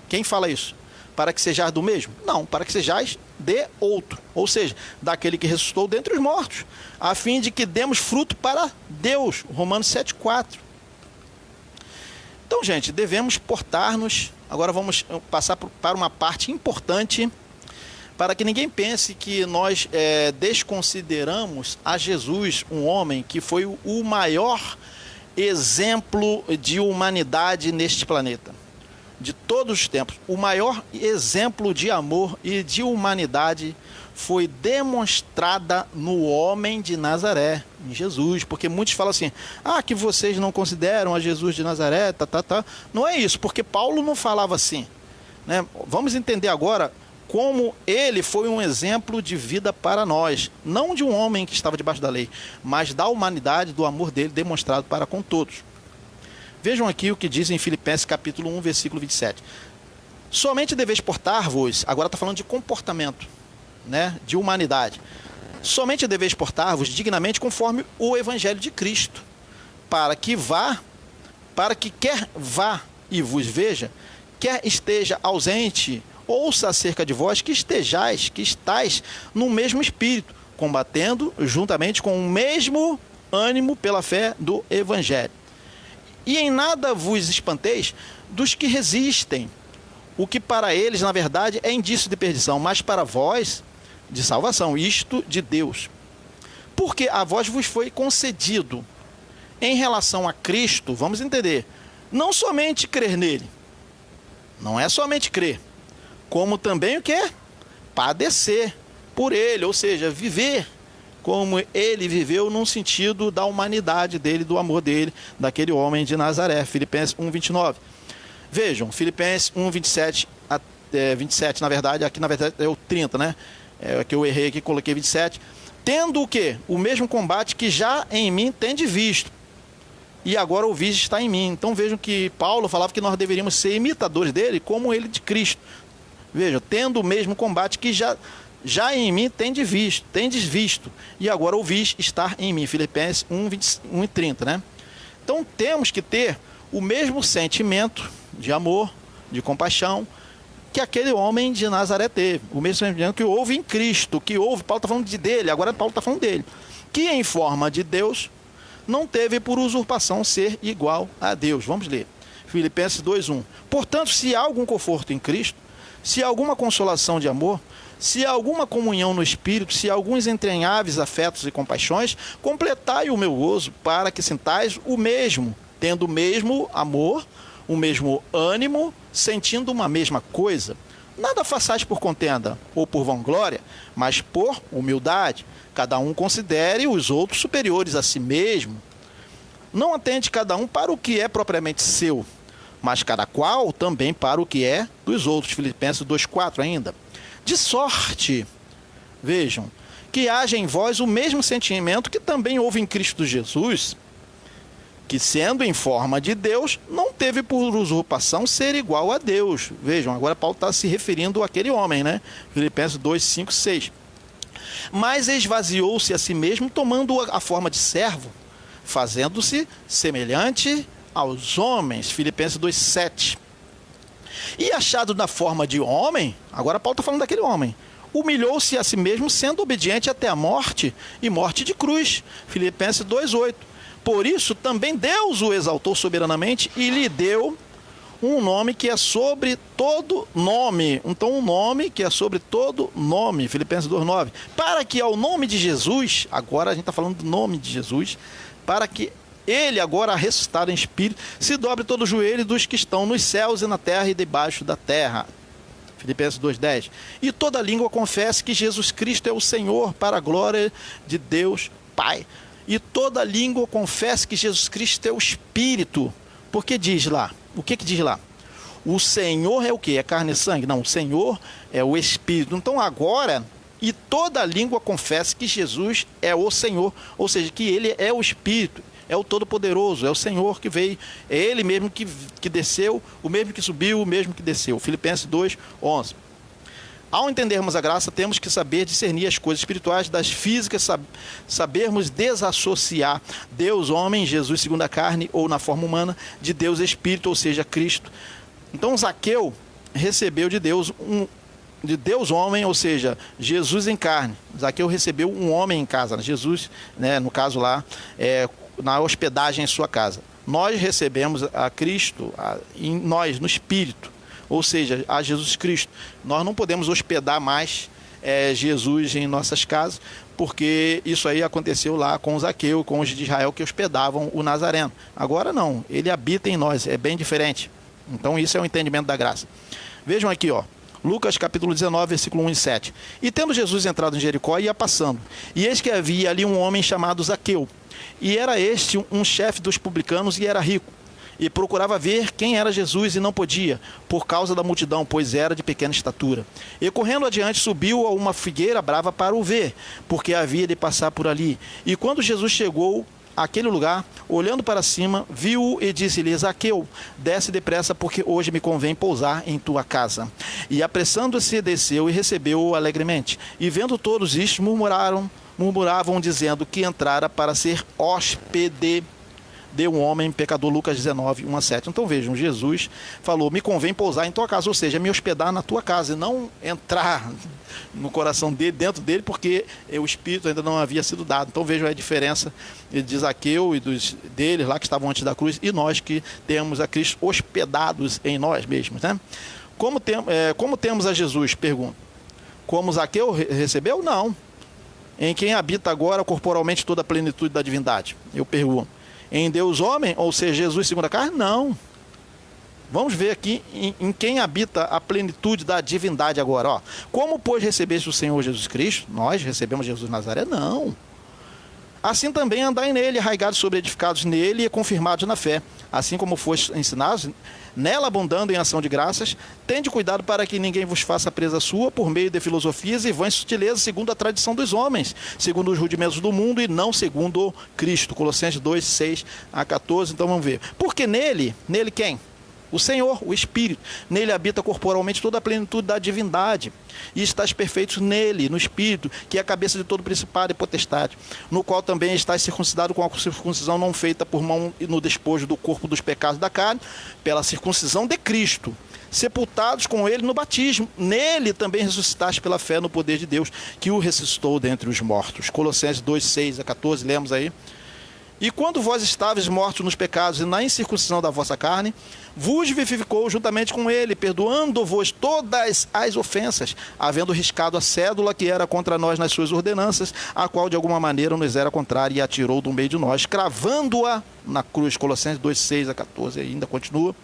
Quem fala isso? Para que sejais do mesmo? Não, para que sejais de outro, ou seja, daquele que ressuscitou dentre os mortos, a fim de que demos fruto para Deus. Romanos 7:4. Então, gente, devemos portar-nos. Agora vamos passar para uma parte importante, para que ninguém pense que nós desconsideramos a Jesus, um homem que foi o maior exemplo de humanidade neste planeta. De todos os tempos, o maior exemplo de amor e de humanidade foi demonstrada no homem de Nazaré, em Jesus. Porque muitos falam assim: que vocês não consideram a Jesus de Nazaré, Não é isso, porque Paulo não falava assim, né? Vamos entender agora como ele foi um exemplo de vida para nós, não de um homem que estava debaixo da lei, mas da humanidade, do amor dele demonstrado para com todos. Vejam aqui o que diz em Filipenses capítulo 1, versículo 27. Somente deveis portar-vos, agora está falando de comportamento, né, de humanidade. Somente deveis portar-vos dignamente conforme o Evangelho de Cristo, para que quer vá e vos veja, quer esteja ausente, ouça acerca de vós que estáis no mesmo espírito, combatendo juntamente com o mesmo ânimo pela fé do Evangelho. E em nada vos espanteis dos que resistem, o que para eles, na verdade, é indício de perdição, mas para vós, de salvação, isto de Deus. Porque a vós vos foi concedido, em relação a Cristo, vamos entender, não somente crer nele, não é somente crer, como também o quê? Padecer por ele, ou seja, viver como ele viveu num sentido da humanidade dele, do amor dele, daquele homem de Nazaré. Filipenses 1:29. Vejam, Filipenses 1:27, 27, na verdade, aqui na verdade é o 30, né? Que eu errei aqui, coloquei 27. Tendo o quê? O mesmo combate que já em mim tende visto, e agora o viste está em mim. Então vejam que Paulo falava que nós deveríamos ser imitadores dele, como ele de Cristo. Vejam, tendo o mesmo combate que já em mim tendes visto, e agora ouvis estar em mim. Filipenses 1:30, né? Então temos que ter o mesmo sentimento de amor, de compaixão, que aquele homem de Nazaré teve. O mesmo sentimento que houve em Cristo, Paulo está falando dele, agora Paulo está falando dele, que em forma de Deus não teve por usurpação ser igual a Deus. Vamos ler. Filipenses 2:1. Portanto, se há algum conforto em Cristo, se há alguma consolação de amor, se há alguma comunhão no Espírito, se há alguns entranháveis afetos e compaixões, completai o meu gozo, para que sintais o mesmo, tendo o mesmo amor, o mesmo ânimo, sentindo uma mesma coisa. Nada façais por contenda ou por vanglória, mas por humildade. Cada um considere os outros superiores a si mesmo. Não atende cada um para o que é propriamente seu, mas cada qual também para o que é dos outros. Filipenses 2,4 ainda. De sorte, vejam, que haja em vós o mesmo sentimento que também houve em Cristo Jesus, que sendo em forma de Deus, não teve por usurpação ser igual a Deus. Vejam, agora Paulo está se referindo àquele homem, né? Filipenses 2, 5, 6. Mas esvaziou-se a si mesmo, tomando a forma de servo, fazendo-se semelhante aos homens. Filipenses 2, 7. E achado na forma de homem, agora Paulo está falando daquele homem, humilhou-se a si mesmo, sendo obediente até a morte, e morte de cruz. Filipenses 2, 8. Por isso, também Deus o exaltou soberanamente e lhe deu um nome que é sobre todo nome. Então, um nome que é sobre todo nome. Filipenses 2,9. Para que ao nome de Jesus, agora a gente está falando do nome de Jesus, para que ele, agora ressuscitado em espírito, se dobre todo o joelho dos que estão nos céus e na terra e debaixo da terra. Filipenses 2,10. E toda língua confesse que Jesus Cristo é o Senhor, para a glória de Deus Pai. E toda língua confesse que Jesus Cristo é o Espírito. Porque diz lá, o que diz lá? O Senhor é o quê? É carne e sangue? Não, o Senhor é o Espírito. Então agora, e toda língua confesse que Jesus é o Senhor, ou seja, que Ele é o Espírito, é o Todo-Poderoso, é o Senhor que veio, é Ele mesmo que desceu, o mesmo que subiu, o mesmo que desceu. Filipenses 2, 11. Ao entendermos a graça, temos que saber discernir as coisas espirituais das físicas, sabermos desassociar Deus, homem, Jesus segundo a carne ou na forma humana, de Deus Espírito, ou seja, Cristo. Então Zaqueu recebeu de Deus homem, ou seja, Jesus em carne. Zaqueu recebeu um homem em casa, Jesus, né, no caso lá, na hospedagem em sua casa. Nós recebemos a Cristo, nós, no Espírito. Ou seja, a Jesus Cristo. Nós não podemos hospedar mais Jesus em nossas casas, porque isso aí aconteceu lá com Zaqueu, com os de Israel que hospedavam o Nazareno. Agora não, ele habita em nós, é bem diferente. Então isso é o entendimento da graça. Vejam aqui, ó, Lucas capítulo 19, versículo 1 e 7. E tendo Jesus entrado em Jericó, ia passando. E eis que havia ali um homem chamado Zaqueu. E era este um chefe dos publicanos e era rico. E procurava ver quem era Jesus e não podia, por causa da multidão, pois era de pequena estatura. E correndo adiante, subiu a uma figueira brava para o ver, porque havia de passar por ali. E quando Jesus chegou àquele lugar, olhando para cima, viu-o e disse-lhe: Zaqueu, desce depressa, porque hoje me convém pousar em tua casa. E apressando-se, desceu e recebeu-o alegremente. E vendo todos isto, murmuravam, dizendo que entrara para ser hóspede de um homem pecador. Lucas 19, 1 a 7. Então vejam, Jesus falou: me convém pousar em tua casa, ou seja, me hospedar na tua casa, e não entrar no coração dele, dentro dele, porque o Espírito ainda não havia sido dado. Então vejam a diferença de Zaqueu e deles lá que estavam antes da cruz, e nós que temos a Cristo hospedados em nós mesmos, né? Como temos a Jesus? Pergunto. Como Zaqueu recebeu? Não. Em quem habita agora corporalmente toda a plenitude da divindade? Eu pergunto. Em Deus homem, ou seja, Jesus segundo a carne? Não. Vamos ver aqui em quem habita a plenitude da divindade agora. Ó. Como, pois, recebeste o Senhor Jesus Cristo? Nós recebemos Jesus de Nazaré? Não. Assim também andai nele, arraigados sobre edificados nele e confirmados na fé. Assim como foste ensinados, nela abundando em ação de graças, tende cuidado para que ninguém vos faça presa sua por meio de filosofias e vãs sutilezas, segundo a tradição dos homens, segundo os rudimentos do mundo e não segundo Cristo. Colossenses 2, 6 a 14. Então vamos ver. Porque nele quem? O Senhor, o Espírito. Nele habita corporalmente toda a plenitude da divindade. E estás perfeitos nele, no Espírito, que é a cabeça de todo principado e potestade, no qual também estás circuncidado com a circuncisão não feita por mão e no despojo do corpo dos pecados da carne, pela circuncisão de Cristo, sepultados com ele no batismo. Nele também ressuscitaste pela fé no poder de Deus, que o ressuscitou dentre os mortos. Colossenses 2, 6 a 14, lemos aí. E quando vós estáveis mortos nos pecados e na incircuncisão da vossa carne, vos vivificou juntamente com ele, perdoando-vos todas as ofensas, havendo riscado a cédula que era contra nós nas suas ordenanças, a qual de alguma maneira nos era contrária, e atirou do meio de nós, cravando-a na cruz. Colossenses 2, 6 a 14, ainda continua.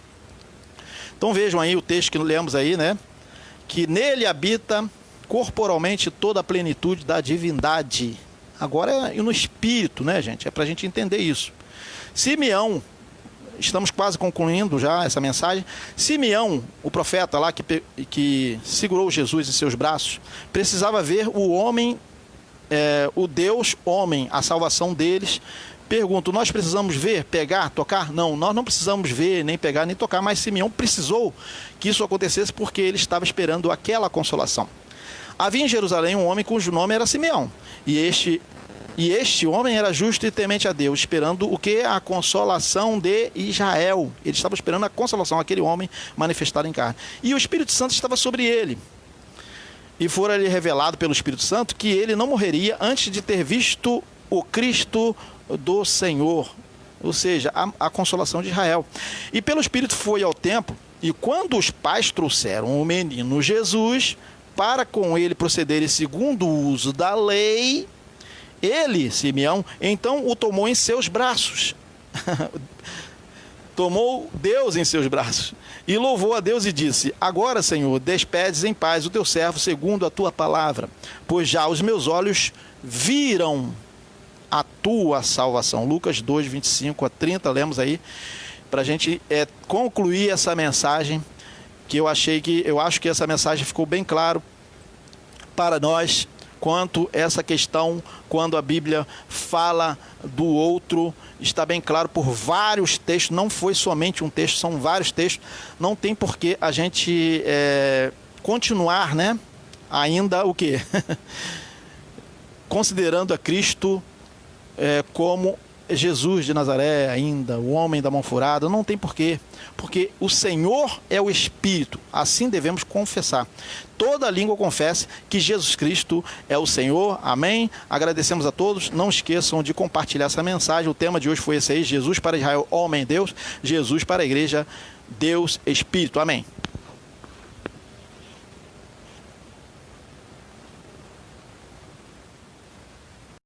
Então vejam aí o texto que lemos aí, né? Que nele habita corporalmente toda a plenitude da divindade. Agora é no espírito, né, gente? É para a gente entender isso. Simeão, estamos quase concluindo já essa mensagem. Simeão, o profeta lá que segurou Jesus em seus braços, precisava ver o homem, o Deus homem, a salvação deles. Pergunto, nós precisamos ver, pegar, tocar? Não, nós não precisamos ver, nem pegar, nem tocar, mas Simeão precisou que isso acontecesse porque ele estava esperando aquela consolação. Havia em Jerusalém um homem cujo nome era Simeão, e este homem era justo e temente a Deus, esperando o que? A consolação de Israel. Ele estava esperando a consolação, aquele homem manifestado em carne. E o Espírito Santo estava sobre ele. E fora-lhe revelado pelo Espírito Santo que ele não morreria antes de ter visto o Cristo do Senhor, ou seja, a consolação de Israel. E pelo Espírito foi ao templo, e quando os pais trouxeram o menino Jesus para com ele procederem segundo o uso da lei, ele, Simeão, então o tomou em seus braços. Tomou Deus em seus braços e louvou a Deus e disse: agora, Senhor, despedes em paz o teu servo segundo a tua palavra, pois já os meus olhos viram a tua salvação. Lucas 2, 25 a 30, lemos aí, para a gente concluir essa mensagem, que eu acho que essa mensagem ficou bem claro para nós, quanto essa questão, quando a Bíblia fala do outro, está bem claro por vários textos, não foi somente um texto, são vários textos, não tem por que a gente continuar, né, ainda o quê? Considerando a Cristo como Jesus de Nazaré ainda, o homem da mão furada, não tem porquê, porque o Senhor é o Espírito, assim devemos confessar. Toda língua confesse que Jesus Cristo é o Senhor, amém? Agradecemos a todos, não esqueçam de compartilhar essa mensagem, o tema de hoje foi esse aí, Jesus para Israel, homem Deus, Jesus para a igreja, Deus Espírito, amém.